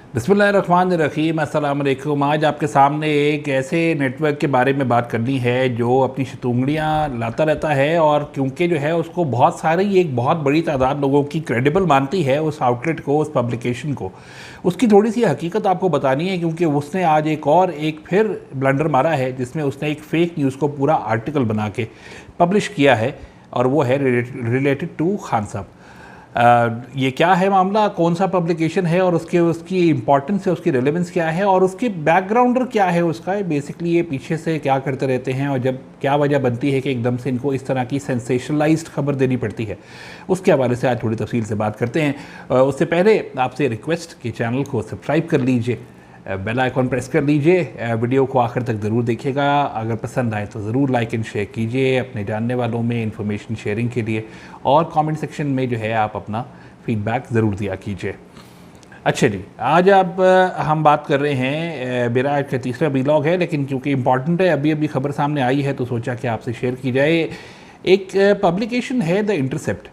बिस्मिल्लाहिर्रहमानिर्रहीम, अस्सलाम वालेकुम। आज आपके सामने एक ऐसे नेटवर्क के बारे में बात करनी है जो अपनी शतूंगड़ियाँ लाता रहता है और क्योंकि जो है उसको बहुत सारी एक बहुत बड़ी तादाद लोगों की क्रेडिबल मानती है उस आउटलेट को, उस पब्लिकेशन को। उसकी थोड़ी सी हकीकत आपको बतानी है क्योंकि उसने आज एक फिर ब्लंडर मारा है जिसमें उसने एक फ़ेक न्यूज़ को पूरा आर्टिकल बना के पब्लिश किया है और वो है रिलेटेड टू खान साहब। ये क्या है मामला, कौन सा पब्लिकेशन है और उसकी इंपॉर्टेंस है, उसकी रेलेवेंस क्या है और उसकी बैकग्राउंडर क्या है उसका, बेसिकली ये पीछे से क्या करते रहते हैं और जब क्या वजह बनती है कि एकदम से इनको इस तरह की सेंसेशनलाइज्ड खबर देनी पड़ती है, उसके हवाले से आज थोड़ी तफसील से बात करते हैं। उससे पहले आपसे रिक्वेस्ट कि चैनल को सब्सक्राइब कर लीजिए, बेल आइकॉन प्रेस कर लीजिए, वीडियो को आखिर तक ज़रूर देखिएगा, अगर पसंद आए तो ज़रूर लाइक एंड शेयर कीजिए अपने जानने वालों में इंफॉर्मेशन शेयरिंग के लिए, और कमेंट सेक्शन में जो है आप अपना फीडबैक ज़रूर दिया कीजिए। अच्छा जी, आज हम बात कर रहे हैं, मेरा आज का तीसरा व्लॉग है लेकिन क्योंकि इम्पॉर्टेंट है, अभी खबर सामने आई है तो सोचा कि आपसे शेयर की जाए। एक पब्लिकेशन है द इंटरसेप्ट।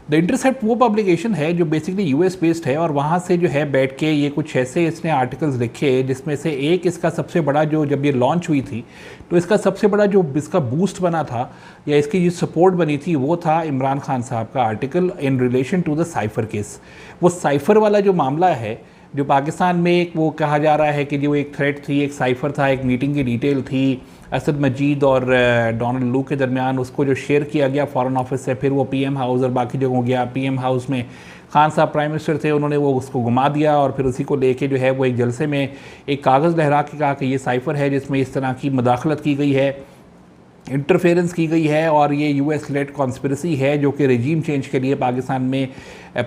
द इंटरसेप्ट वो पब्लिकेशन है जो बेसिकली यूएस बेस्ड है और वहाँ से जो है बैठ के ये कुछ ऐसे इसने आर्टिकल्स लिखे जिसमें से एक इसका सबसे बड़ा, जो जब ये लॉन्च हुई थी तो इसका सबसे बड़ा जो इसका बूस्ट बना था या इसकी जो सपोर्ट बनी थी वो था इमरान खान साहब का article in relation to the cipher case. वो साइफ़र वाला जो मामला है जो पाकिस्तान में एक वो कहा जा रहा है कि जो एक थ्रेट थी, एक साइफ़र था, एक मीटिंग की डिटेल थी असद मजीद और डोनाल्ड लू के दरमियान, उसको जो शेयर किया गया फॉरेन ऑफिस से, फिर वो पीएम हाउस और बाकी जगहों गया। पीएम हाउस में खान साहब प्राइम मिनिस्टर थे, उन्होंने वो उसको घुमा दिया और फिर उसी को लेके जो है वो एक जलसे में एक कागज़ लहरा के कहा कि ये साइफ़र है जिसमें इस तरह की मदाखलत की गई है, इंटरफेरेंस की गई है और ये यूएस लेड कॉन्स्पिरेसी है जो कि रजीम चेंज के लिए पाकिस्तान में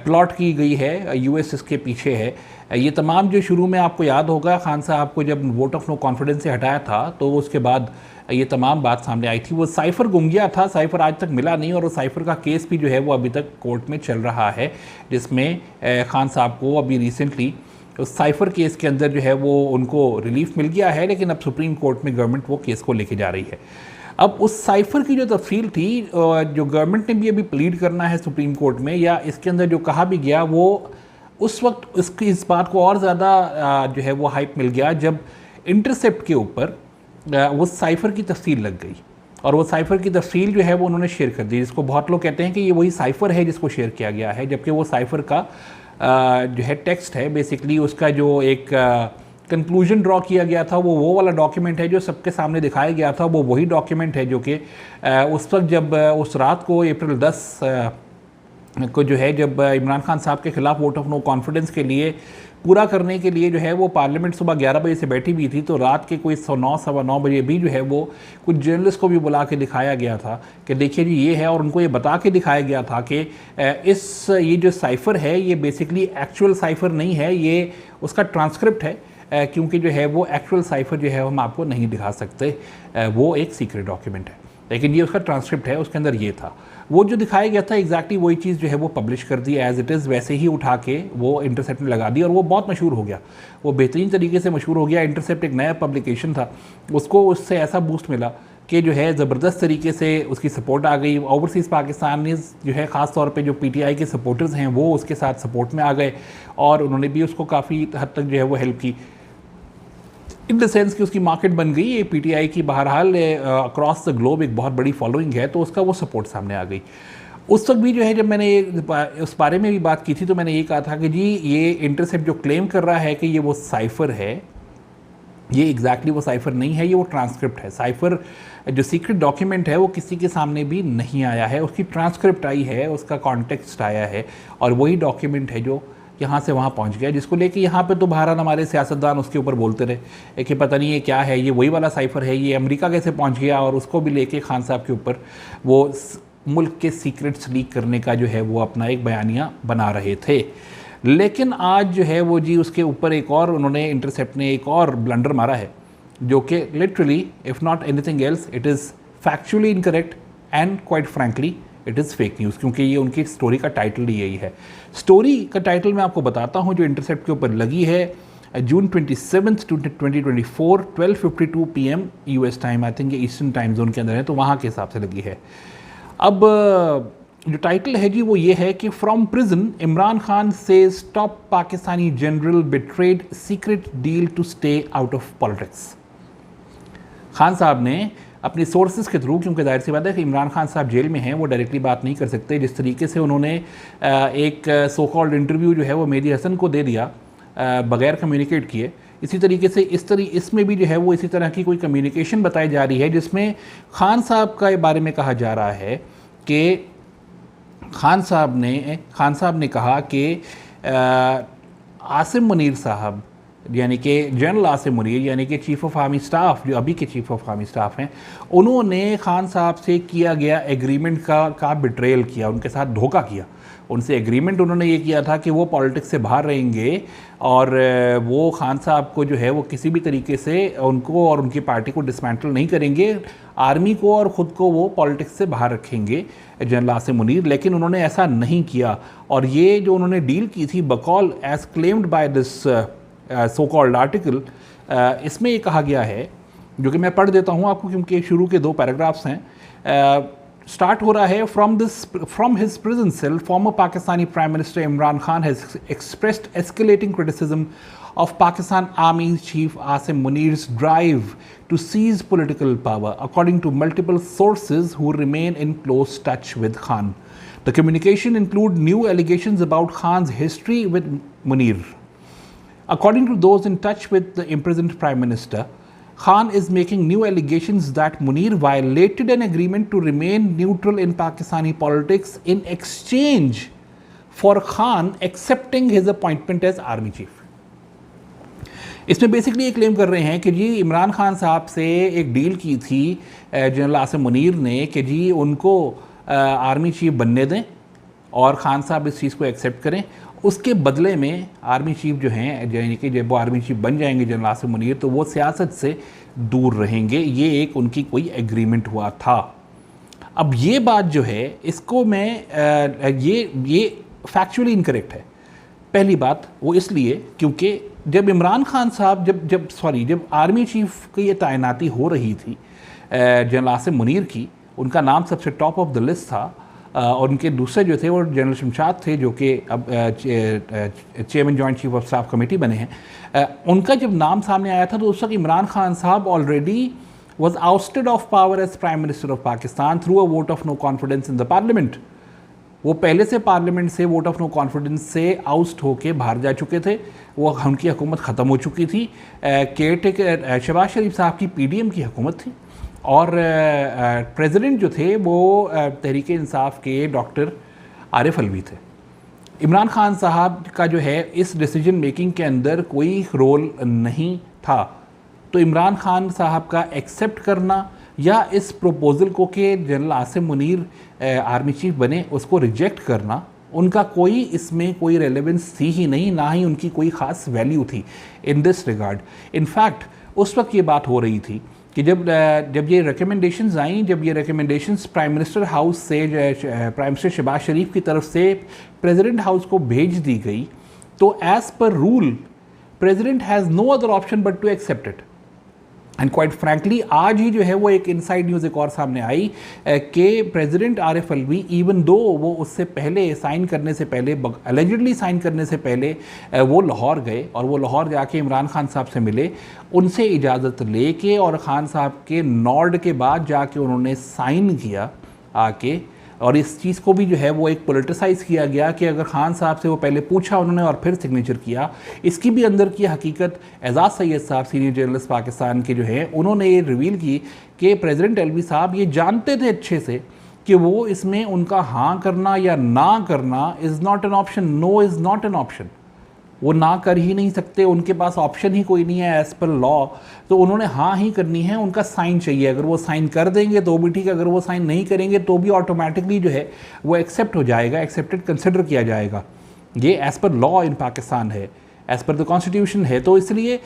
प्लॉट की गई है, यूएस इसके पीछे है। ये तमाम जो शुरू में आपको याद होगा खान साहब को जब वोट ऑफ नो कॉन्फिडेंस से हटाया था तो उसके बाद ये तमाम बात सामने आई थी। वो साइफ़र गुम गया था, साइफ़र आज तक मिला नहीं और उस साइफ़र का केस भी जो है वो अभी तक कोर्ट में चल रहा है, जिसमें खान साहब को अभी रिसेंटली उस साइफ़र केस के अंदर जो है वो उनको रिलीफ मिल गया है, लेकिन अब सुप्रीम कोर्ट में गवर्नमेंट वो केस को लेके जा रही है। अब उस साइफ़र की जो तफसील थी, जो गवर्नमेंट ने भी अभी प्लीड करना है सुप्रीम कोर्ट में, या इसके अंदर जो कहा भी गया वो उस वक्त इस बात को और ज़्यादा जो है वो हाइप मिल गया जब इंटरसेप्ट के ऊपर वो साइफ़र की तफसील लग गई और वो साइफ़र की तफसील जो है वो उन्होंने शेयर कर दी, जिसको बहुत लोग कहते हैं कि ये वही साइफ़र है जिसको शेयर किया गया है, जबकि वो साइफ़र का जो है टेक्स्ट है, बेसिकली उसका जो एक कंक्लूजन ड्रॉ किया गया था वो वाला डॉक्यूमेंट है जो सबके सामने दिखाया गया था। वो वही डॉक्यूमेंट है जो कि उस वक्त जब उस रात को अप्रैल 10 को जो है जब इमरान खान साहब के ख़िलाफ़ वोट ऑफ नो कॉन्फिडेंस के लिए पूरा करने के लिए जो है वो पार्लियामेंट सुबह 11 बजे से बैठी हुई थी, तो रात के कोई 9 सवा 9 बजे भी जो है वो कुछ जर्नलिस्ट को भी बुला के दिखाया गया था कि देखिए जी ये है, और उनको ये बता के दिखाया गया था कि ये जो साइफ़र है ये बेसिकली एक्चुअल साइफ़र नहीं है, ये उसका ट्रांसक्रिप्ट है, क्योंकि जो है वो एक्चुअल साइफ़र जो है हम आपको नहीं दिखा सकते, वो एक सीक्रेट डॉक्यूमेंट है, लेकिन ये उसका ट्रांसक्रिप्ट है, उसके अंदर ये था। वो जो दिखाया गया था एग्जैक्टली वही चीज़ जो है वो पब्लिश कर दी एज़ इट इज़, वैसे ही उठा के वो इंटरसेप्ट में लगा दी और वो बहुत मशहूर हो गया, वो बेहतरीन तरीके से मशहूर हो गया। इंटरसेप्ट एक नया पब्लिकेशन था, उसको उससे ऐसा बूस्ट मिला कि जो है ज़बरदस्त तरीके से उसकी सपोर्ट आ गई। ओवरसीज़ पाकिस्तानीज़ जो है ख़ास तौर पे जो पीटीआई के सपोर्टर्स हैं वो उसके साथ सपोर्ट में आ गए और उन्होंने भी उसको काफ़ी हद तक जो है वो हेल्प की, इन द सेंस कि उसकी मार्केट बन गई। ये पीटीआई की बहरहाल अक्रॉस द ग्लोब एक बहुत बड़ी फॉलोइंग है, तो उसका वो सपोर्ट सामने आ गई। उस वक्त भी जो है जब मैंने उस बारे में भी बात की थी तो मैंने ये कहा था कि जी ये इंटरसेप्ट जो क्लेम कर रहा है कि ये वो साइफ़र है, ये एग्जैक्टली वो साइफ़र नहीं है, ये वो ट्रांसक्रिप्ट है। साइफ़र जो सीक्रेट डॉक्यूमेंट है वो किसी के सामने भी नहीं आया है, उसकी ट्रांसक्रिप्ट आई है, उसका कॉन्टेक्स्ट आया है और वही डॉक्यूमेंट है जो यहाँ से वहाँ पहुँच गया, जिसको लेके यहाँ पे तो बहरहाल हमारे सियासतदान उसके ऊपर बोलते रहे कि पता नहीं ये क्या है, ये वही वाला साइफ़र है, ये अमेरिका कैसे पहुँच गया, और उसको भी लेके खान साहब के ऊपर वो मुल्क के सीक्रेट्स लीक करने का जो है वो अपना एक बयानिया बना रहे थे। लेकिन आज जो है वो जी उसके ऊपर एक और उन्होंने इंटरसेप्ट ने एक और ब्लंडर मारा है जो कि literally if not anything else it is factually incorrect and quite frankly it is fake news, क्योंकि ये उनकी स्टोरी का टाइटल ही यही है। स्टोरी का टाइटल मैं आपको बताता हूँ जो इंटरसेप्ट के ऊपर लगी है, जून 27 2024 12:52 PM US time, I think ये ईस्टर्न टाइम जोन के अंदर है तो वहाँ के हिसाब से लगी है। अब जो टाइटल है जी वो ये है कि from prison Imran Khan says top Pakistani general betrayed secret deal to stay out of politics. Khan साहब ने अपने सोर्सेज के थ्रू, क्योंकि जाहिर सी बात है कि इमरान खान साहब जेल में हैं, वो डायरेक्टली बात नहीं कर सकते, जिस तरीके से उन्होंने एक सो कॉल्ड इंटरव्यू जो है वो मेहदी हसन को दे दिया बगैर कम्युनिकेट किए, इसी तरीके से इसमें भी जो है वो इसी तरह की कोई कम्युनिकेशन बताई जा रही है जिसमें खान साहब के बारे में कहा जा रहा है कि खान साहब ने कहा कि आसिम मुनीर साहब, यानी कि जनरल आसिम मुनीर, यानी कि चीफ़ ऑफ आर्मी स्टाफ, जो अभी के चीफ़ ऑफ आर्मी स्टाफ हैं, उन्होंने खान साहब से किया गया एग्रीमेंट का बिट्रेयल किया, उनके साथ धोखा किया। उनसे एग्रीमेंट उन्होंने ये किया था कि वो पॉलिटिक्स से बाहर रहेंगे और वो खान साहब को जो है वो किसी भी तरीके से उनको और उनकी पार्टी को डिसमेंटल नहीं करेंगे, आर्मी को और ख़ुद को वो पॉलिटिक्स से बाहर रखेंगे, जनरल आसिम मुनीर। लेकिन उन्होंने ऐसा नहीं किया और ये जो उन्होंने डील की थी बकौल as claimed by this so called article, इसमें ये कहा गया है, जो कि मैं पढ़ देता हूँ आपको क्योंकि शुरू के 2 पैराग्राफ्स हैं। स्टार्ट हो रहा है, from his prison cell former Pakistani prime minister Imran Khan has expressed escalating criticism of Pakistan Army Chief Asim Munir's drive to seize political power, according to multiple sources who remain in close touch with Khan. The communication include new allegations about Khan's history with Munir. According to those in touch with the imprisoned Prime Minister, Khan is making new allegations that Munir violated an agreement to remain neutral in Pakistani politics in exchange for Khan accepting his appointment as Army Chief. इसमें basically ये claim कर रहे हैं कि जी इमरान खान साहब से एक deal की थी जनरल आसिम मुनीर ने कि जी उनको आर्मी चीफ बनने दें और खान साहब इस चीज़ को एक्सेप्ट करें, उसके बदले में आर्मी चीफ जो हैं, यानी कि जब वो आर्मी चीफ बन जाएंगे जनरल आसिम मुनीर, तो वो सियासत से दूर रहेंगे। ये एक उनकी कोई एग्रीमेंट हुआ था। अब ये बात जो है इसको मैं ये फैक्चुअली इनकरेक्ट है। पहली बात वो इसलिए क्योंकि जब इमरान खान साहब जब आर्मी चीफ की ये तैनाती हो रही थी जनरल आसिम मुनीर की, उनका नाम सबसे टॉप ऑफ द लिस्ट था और उनके दूसरे जो थे वो जनरल शमशाद थे, जो कि अब chairman joint chief of staff committee बने हैं। उनका जब नाम सामने आया था तो उस वक्त इमरान खान साहब already was ousted of power as prime minister of Pakistan through a vote of no confidence in the parliament. वो पहले से पार्लियामेंट से वोट ऑफ नो कॉन्फिडेंस से आउस्ट होके बाहर जा चुके थे, वो उनकी हुकूमत ख़त्म हो चुकी थी। केयरटेकर शहबाज शरीफ साहब की पीडीएम की हुकूमत थी और प्रेसिडेंट जो थे वो तहरीक इंसाफ के डॉक्टर आरिफ अलवी थे। इमरान खान साहब का जो है इस डिसीजन मेकिंग के अंदर कोई रोल नहीं था। तो इमरान खान साहब का एक्सेप्ट करना या इस प्रपोज़ल को कि general Asim Munir army chief बने उसको रिजेक्ट करना, उनका कोई इसमें कोई रेलेवेंस थी ही नहीं, ना ही उनकी कोई ख़ास वैल्यू थी इन दिस रिगार्ड। इनफैक्ट उस वक्त ये बात हो रही थी कि जब ये रिकमेंडेशंस आई, जब ये रिकमेंडेशंस प्राइम मिनिस्टर हाउस से प्राइम मिनिस्टर शहबाज शरीफ की तरफ से प्रेसिडेंट हाउस को भेज दी गई, तो as per rule president has no other option but to accept it. And quite frankly आज ही जो है वो एक इनसाइड न्यूज़ एक और सामने आई कि president Arif Alvi, even though वो उससे पहले साइन करने से पहले, एलिजिडली साइन करने से पहले वो लाहौर गए और वो लाहौर जाके इमरान खान साहब से मिले, उनसे इजाज़त लेके और ख़ान साहब के नॉड के बाद जाके उन्होंने साइन किया आके। और इस चीज़ को भी जो है वो एक पोलिटिसाइज़ किया गया कि अगर खान साहब से वो पहले पूछा उन्होंने और फिर सिग्नेचर किया। इसकी भी अंदर की हकीकत एजाज़ सैयद साहब सीनियर जर्नलिस्ट पाकिस्तान के जो हैं उन्होंने ये रिवील की कि प्रेसिडेंट अलवी साहब ये जानते थे अच्छे से कि वो इसमें उनका हाँ करना या ना करना is not an option, no is not an option. वो ना कर ही नहीं सकते, उनके पास ऑप्शन ही कोई नहीं है एज़ पर लॉ। तो उन्होंने हाँ ही करनी है, उनका साइन चाहिए। अगर वो साइन कर देंगे तो भी ठीक है, अगर वो साइन नहीं करेंगे तो भी ऑटोमेटिकली जो है वो एक्सेप्ट हो जाएगा, एक्सेप्टेड कंसिडर किया जाएगा। ये as per law in Pakistan है, एज़ पर द कॉन्स्टिट्यूशन है। तो इसलिए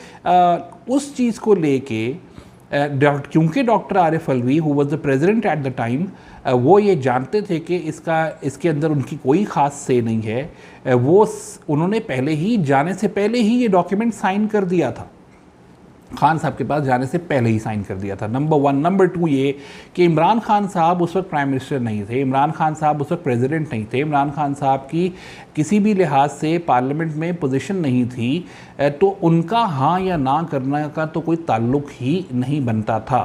उस चीज़ को लेके क्योंकि doctor Arif Alvi who was the president at the time, वो ये जानते थे कि इसके अंदर उनकी कोई ख़ास से नहीं है, उन्होंने पहले ही जाने से पहले ही ये डॉक्यूमेंट साइन कर दिया था। खान साहब के पास जाने से पहले ही साइन कर दिया था। नंबर 1। नंबर 2 ये कि इमरान खान साहब उस वक्त प्राइम मिनिस्टर नहीं थे, इमरान खान साहब उस वक्त प्रेसिडेंट नहीं थे, इमरान खान साहब की किसी भी लिहाज से पार्लियामेंट में पोजीशन नहीं थी, तो उनका हाँ या ना करने का तो कोई ताल्लुक ही नहीं बनता था।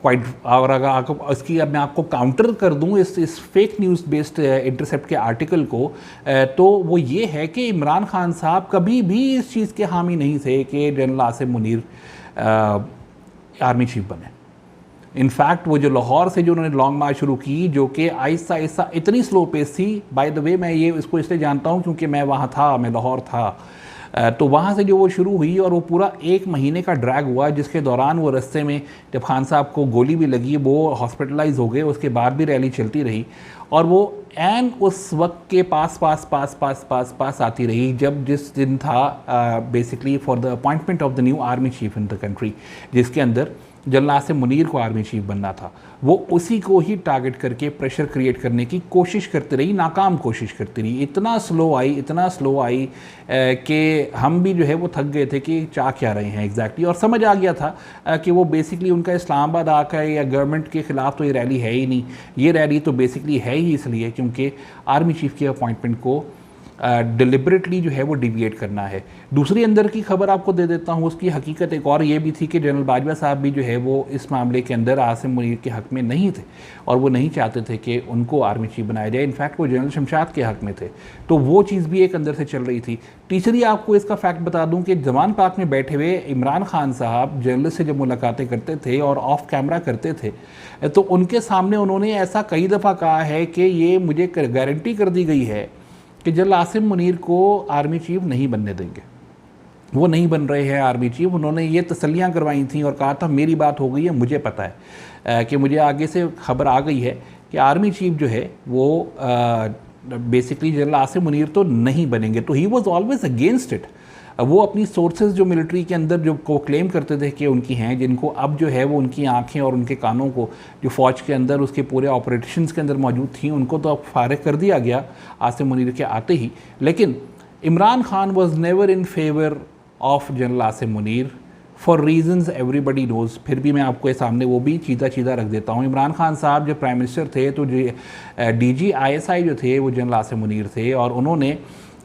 क्वाइट। और अगर आपको इसकी अब मैं आपको काउंटर कर दूं इस फेक न्यूज़ बेस्ड इंटरसेप्ट के आर्टिकल को, तो वो ये है कि इमरान खान साहब कभी भी इस चीज़ के हामी नहीं थे कि general Asim Munir army chief बने। इनफैक्ट वो जो लाहौर से जो उन्होंने लॉन्ग मार्च शुरू की, जो कि आहिस्ता आहिस्ता इतनी स्लो पेस थी, बाय द वे मैं ये इसको इसलिए जानता हूँ क्योंकि मैं वहाँ था, मैं लाहौर था, तो वहाँ से जो वो शुरू हुई और वो पूरा 1 महीने का ड्रैग हुआ, जिसके दौरान वो रास्ते में जब खान साहब को गोली भी लगी वो हॉस्पिटलाइज हो गए, उसके बाद भी रैली चलती रही और वो एन उस वक्त के पास आती रही जब जिस दिन था basically for the appointment of the new army chief in the country, जिसके अंदर जनरल आसिम मुनीर को आर्मी चीफ बनना था। वो उसी को ही टारगेट करके प्रेशर क्रिएट करने की कोशिश करती रही, नाकाम कोशिश करती रही। इतना स्लो आई कि हम भी जो है वो थक गए थे कि चाह क्या रहे हैं एग्जैक्टली, और समझ आ गया था कि वो बेसिकली उनका इस्लामाबाद आकर या गवर्नमेंट के ख़िलाफ़ तो ये रैली है ही नहीं, ये रैली तो बेसिकली है ही इसलिए क्योंकि आर्मी चीफ की अपॉइंटमेंट को डिलिबरेटली जो है वो डिविएट करना है। दूसरी अंदर की खबर आपको दे देता हूँ, उसकी हकीकत एक और ये भी थी कि जनरल बाजवा साहब भी जो है वो इस मामले के अंदर आसिम मुनीर के हक़ में नहीं थे और वो नहीं चाहते थे कि उनको आर्मी चीफ बनाया जाए। इनफैक्ट वो जनरल शमशाद के हक़ में थे, तो वो चीज़ भी एक अंदर से चल रही थी। तीसरी आपको इसका फैक्ट बता दूँ कि जमान पार्क में बैठे हुए इमरान खान साहब जर्नलिस्ट से जब मुलाकातें करते थे और ऑफ कैमरा करते थे, तो उनके सामने उन्होंने ऐसा कई दफ़ा कहा है कि ये मुझे गारंटी कर दी गई है कि जनरल आसिम मुनीर को आर्मी चीफ नहीं बनने देंगे, वो नहीं बन रहे हैं आर्मी चीफ। उन्होंने ये तसल्लियाँ करवाई थी और कहा था मेरी बात हो गई है, मुझे पता है कि मुझे आगे से खबर आ गई है कि आर्मी चीफ जो है वो बेसिकली जनरल आसिम मुनीर तो नहीं बनेंगे। तो he was always against it. वो अपनी सोर्सेज जो मिलिट्री के अंदर जो को क्लेम करते थे कि उनकी हैं, जिनको अब जो है वो उनकी आंखें और उनके कानों को जो फ़ौज के अंदर उसके पूरे ऑपरेशंस के अंदर मौजूद थी, उनको तो अब फारिग कर दिया गया आसिम मुनीर के आते ही। लेकिन Imran Khan was never in favour of general Asim Munir for reasons everybody nose. फिर भी मैं आपको सामने वो भी चीज़ा रख देता हूँ। इमरान खान साहब जब प्राइम मिनिस्टर थे तो DG ISI जो थे वो जनरल आसिम मुनीर थे और उन्होंने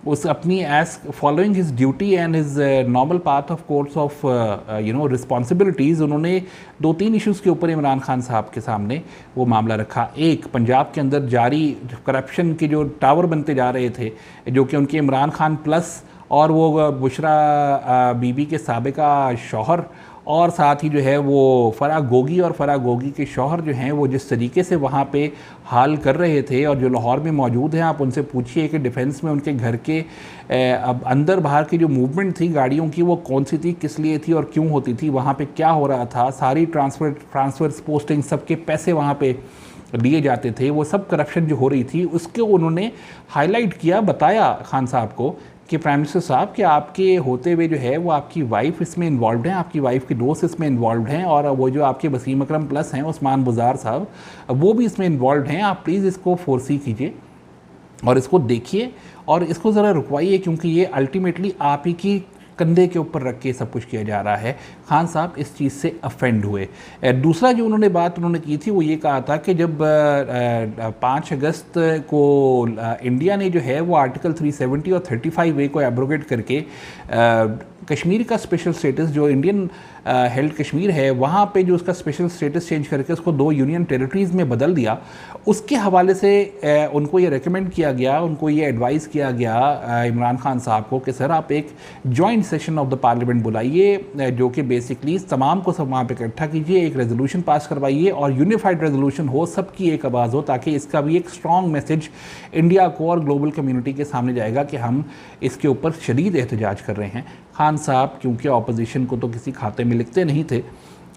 उस अपनी as following his duty and his normal path of course of responsibilities, उन्होंने 2-3 इश्यूज़ के ऊपर इमरान खान साहब के सामने वो मामला रखा। एक, पंजाब के अंदर जारी करप्शन के जो टावर बनते जा रहे थे, जो कि उनके इमरान खान प्लस और वो बुशरा बीबी के साबिका शौहर और साथ ही जो है वो फराह गोगी और फराह गोगी के शौहर जो हैं वो जिस तरीके से वहाँ पे हाल कर रहे थे, और जो लाहौर में मौजूद हैं, आप उनसे पूछिए कि डिफेंस में उनके घर के अब अंदर बाहर की जो मूवमेंट थी गाड़ियों की वो कौन सी थी, किस लिए थी और क्यों होती थी, वहाँ पे क्या हो रहा था, सारी ट्रांसफ़र्स पोस्टिंग सबके पैसे वहाँ पे लिए जाते थे, वो सब करप्शन जो हो रही थी उसके उन्होंने हाईलाइट किया, बताया खान साहब को कि प्राइम मिनिस्टर साहब कि आपके होते हुए जो है वो आपकी वाइफ इसमें इन्वॉल्व हैं, आपकी वाइफ के दोस्त इसमें इन्वॉल्व हैं, और वो जो आपके वसीम अकरम प्लस हैं उस्मान बुज़ार साहब वो भी इसमें इन्वॉल्व हैं। आप प्लीज़ इसको फोर्सी कीजिए और इसको देखिए और इसको ज़रा रुकवाइए, क्योंकि ये अल्टीमेटली आप ही की कंधे के ऊपर रख के सब कुछ किया जा रहा है। खान साहब इस चीज़ से अफेंड हुए। दूसरा जो उन्होंने बात की थी वो ये कहा था कि जब 5 अगस्त को इंडिया ने जो है वो आर्टिकल 370 और 35A को एब्रोगेट करके कश्मीर का स्पेशल स्टेटस, जो इंडियन हेल्ड कश्मीर है, वहाँ पे जो उसका स्पेशल स्टेटस चेंज करके उसको 2 यूनियन टेरिटरीज़ में बदल दिया, उसके हवाले से उनको ये रेकमेंड किया गया, उनको ये एडवाइस किया गया इमरान खान साहब को कि सर आप एक joint session of the parliament बुलाइए, जो कि बेसिकली तमाम को सब वहाँ पे इकट्ठा कीजिए, एक रेजोल्यूशन पास करवाइए और यूनिफाइड रेजोल्यूशन हो, सबकी एक आवाज़ हो, ताकि इसका भी एक स्ट्रॉन्ग मैसेज इंडिया को और ग्लोबल कम्युनिटी के सामने जाएगा कि हम इसके ऊपर शदीद एहतजाज कर रहे हैं। खान साहब क्योंकि अपोजिशन को तो किसी खाते में लिखते नहीं थे,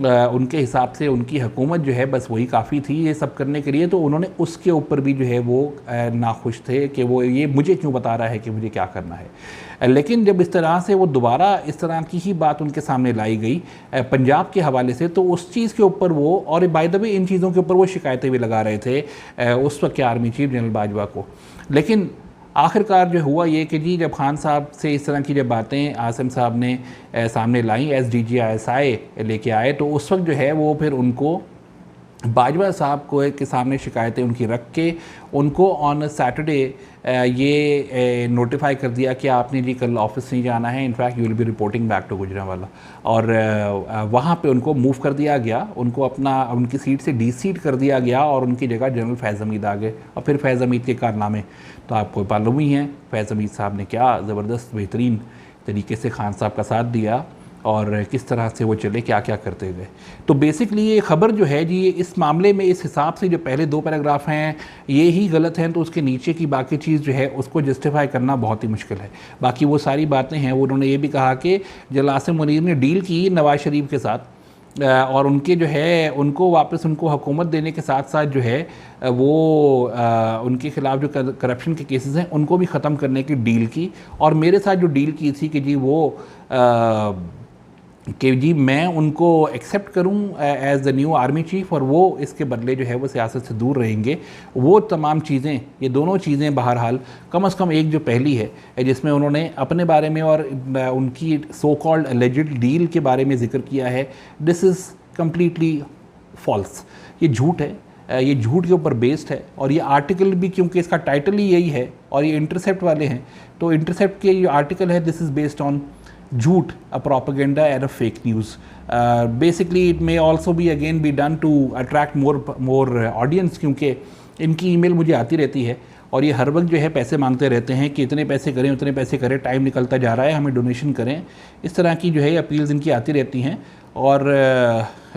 उनके हिसाब से उनकी हुकूमत जो है बस वही काफ़ी थी ये सब करने के लिए, तो उन्होंने उसके ऊपर भी जो है वो नाखुश थे कि वो ये मुझे क्यों बता रहा है कि मुझे क्या करना है। लेकिन जब इस तरह से वो दोबारा इस तरह की ही बात उनके सामने लाई गई पंजाब के हवाले से, तो उस चीज़ के ऊपर वो, और बाय द वे इन चीज़ों के ऊपर वो शिकायतें भी लगा रहे थे उस वक्त के आर्मी चीफ जनरल बाजवा को। लेकिन आखिरकार जो हुआ ये कि जी जब खान साहब से इस तरह की जब बातें आसिम साहब ने सामने लाई, SDG/ISI लेके आए, तो उस वक्त जो है वो फिर उनको बाजवा साहब को के सामने शिकायतें उनकी रख के उनको ऑन सैटरडे ये नोटिफाई कर दिया कि आपने जी कल ऑफिस नहीं जाना है, in fact you will be reporting back to Gujranwala. और वहाँ पे उनको मूव कर दिया गया, उनको अपना उनकी सीट से डीसीट कर दिया गया और उनकी जगह जनरल फैज़ हमीद आ गए। और फिर फैज़ हमीद के कारनामे तो आपको मालूम ही हैं, फैज़ हमीद साहब ने क्या ज़बरदस्त बेहतरीन तरीके से खान साहब का साथ दिया और किस तरह से वो चले, क्या क्या करते गए। तो बेसिकली ये ख़बर जो है जी, इस मामले में इस हिसाब से जो पहले 2 पैराग्राफ हैं ये ही गलत हैं, तो उसके नीचे की बाकी चीज़ जो है उसको जस्टिफाई करना बहुत ही मुश्किल है। बाकी वो सारी बातें हैं, वो उन्होंने ये भी कहा कि जनरल आसिम मुनीर ने डील की नवाज़ शरीफ के साथ और उनके जो है उनको वापस उनको हुकूमत देने के साथ साथ जो है वो उनके ख़िलाफ़ जो करप्शन के केसेस हैं उनको भी ख़त्म करने की डील की। और मेरे साथ जो डील की थी कि जी वो कि जी मैं उनको एक्सेप्ट करूं as the new army chief और वो इसके बदले जो है वो सियासत से दूर रहेंगे। वो तमाम चीज़ें, ये दोनों चीज़ें बहरहाल कम से कम एक जो पहली है जिसमें उन्होंने अपने बारे में और उनकी सो कॉल्ड एलिजिड डील के बारे में ज़िक्र किया है, दिस इज़ कम्प्लीटली फॉल्स। ये झूठ है, ये झूठ के ऊपर बेस्ड है। और ये आर्टिकल भी, क्योंकि इसका टाइटल ही यही है और ये इंटरसेप्ट वाले हैं, तो इंटरसेप्ट के जो आर्टिकल है दिस इज़ बेस्ड ऑन झूठ, a propaganda and a fake news. Basically it may also be again be done to attract more audience, क्योंकि इनकी ईमेल मुझे आती रहती है और ये हर वक्त जो है पैसे मांगते रहते हैं कि इतने पैसे करें उतने पैसे करें, टाइम निकलता जा रहा है, हमें डोनेशन करें। इस तरह की जो है अपील्स इनकी आती रहती हैं और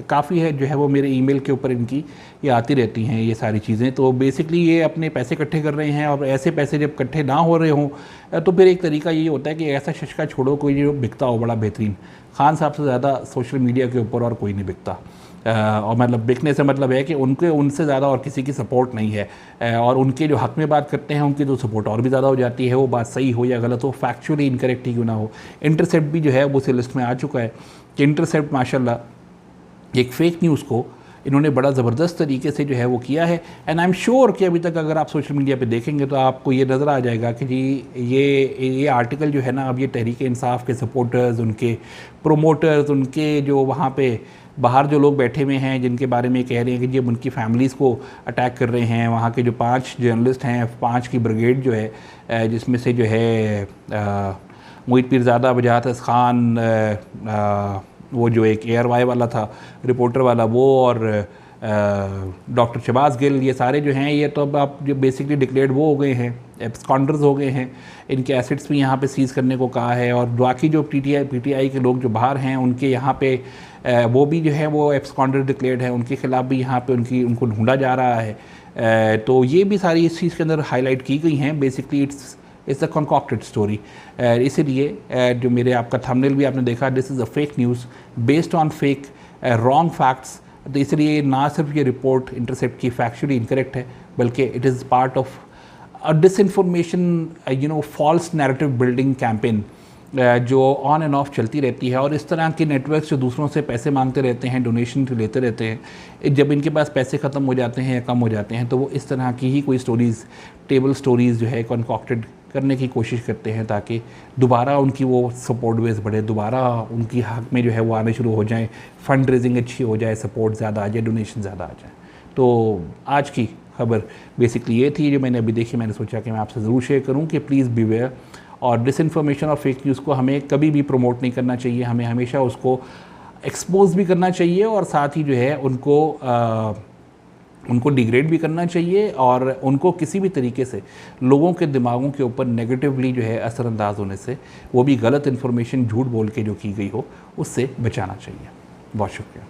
काफ़ी है जो है वो मेरे ईमेल के ऊपर इनकी ये आती रहती हैं ये सारी चीज़ें। तो बेसिकली ये अपने पैसे इकट्ठे कर रहे हैं और ऐसे पैसे जब इकट्ठे ना हो रहे हों तो फिर एक तरीका ये होता है कि ऐसा शशका छोड़ो कोई जो बिकता हो बड़ा बेहतरीन। खान साहब से ज़्यादा सोशल मीडिया के ऊपर और कोई नहीं बिकता। और मतलब बिकने से मतलब है कि उनसे ज़्यादा और किसी की सपोर्ट नहीं है और उनके जो हक़ में बात करते हैं उनकी तो सपोर्ट और भी ज़्यादा हो जाती है, वो बात सही हो या गलत हो, फैक्चुअली इनकरेक्ट ही क्यों ना हो। इंटरसेप्ट भी जो है वो उसी लिस्ट में आ चुका है कि इंटरसेप्ट माशाल्लाह एक फ़ेक न्यूज़ को इन्होंने बड़ा ज़बरदस्त तरीके से जो है वो किया है। एंड आई एम श्योर कि अभी तक अगर आप सोशल मीडिया पे देखेंगे तो आपको ये नज़र आ जाएगा कि जी ये आर्टिकल जो है ना, अब ये तहरीक इंसाफ के सपोर्टर्स, उनके प्रोमोटर्स, उनके जो वहाँ पे बाहर जो लोग बैठे हुए हैं जिनके बारे में कह रहे हैं कि जी उनकी फैमिलीज़ को अटैक कर रहे हैं, वहाँ के जो 5 जर्नलिस्ट हैं, 5 की ब्रिगेड जो है जिसमें से जो है मोहित पीरज़ादा, वजाहत खान, वो जो एक ARY वाला था रिपोर्टर वाला वो, और डॉक्टर शहबाज गिल, ये सारे जो हैं ये तो अब आप जो बेसिकली डिक्लेयर्ड वो हो गए हैं, एब्सकॉन्डर्स हो गए हैं। इनके एसेट्स भी यहाँ पे सीज़ करने को कहा है और बाकी जो PTI के लोग जो बाहर हैं उनके यहाँ पे वो भी जो है वो एब्सकॉन्डर डिक्लेयर्ड है, उनके ख़िलाफ़ भी यहाँ पे उनको ढूंढा जा रहा है। तो ये भी सारी इस चीज़ के अंदर हाईलाइट की गई हैं। Basically it's a concocted story. इसीलिए जो मेरे आपका थंबनेल भी आपने देखा, this is a fake news based on fake wrong facts. तो इसलिए ना सिर्फ ये रिपोर्ट इंटरसेप्ट की फैक्चुअली इनकरेक्ट है बल्कि it is part of a disinformation false narrative building campaign जो ऑन एंड ऑफ चलती रहती है। और इस तरह के नेटवर्क्स जो दूसरों से पैसे मांगते रहते हैं, डोनेशन लेते रहते हैं, जब इनके पास पैसे ख़त्म हो जाते हैं या कम हो जाते हैं तो वो इस तरह की ही कोई स्टोरीज़, टेबल स्टोरीज़ जो है कॉन्कॉक्टेड करने की कोशिश करते हैं ताकि दोबारा उनकी वो सपोर्ट बेस बढ़े, दोबारा उनकी हक़ में जो है वो आने शुरू हो जाए, फ़ंड रेजिंग अच्छी हो जाए, सपोर्ट ज़्यादा आ जाए, डोनेशन ज़्यादा आ जाए। तो आज की खबर बेसिकली ये थी जो मैंने अभी देखी, मैंने सोचा कि मैं आपसे ज़रूर शेयर करूँ कि प्लीज़ बीवेयर। और डिसइंफॉर्मेशन और फेक न्यूज़ को हमें कभी भी प्रमोट नहीं करना चाहिए, हमें हमेशा उसको एक्सपोज भी करना चाहिए और साथ ही जो है उनको डिग्रेड भी करना चाहिए और उनको किसी भी तरीके से लोगों के दिमागों के ऊपर नेगेटिवली जो है असरअंदाज होने से, वो भी गलत इन्फॉर्मेशन झूठ बोल के जो की गई हो, उससे बचाना चाहिए। बहुत शुक्रिया।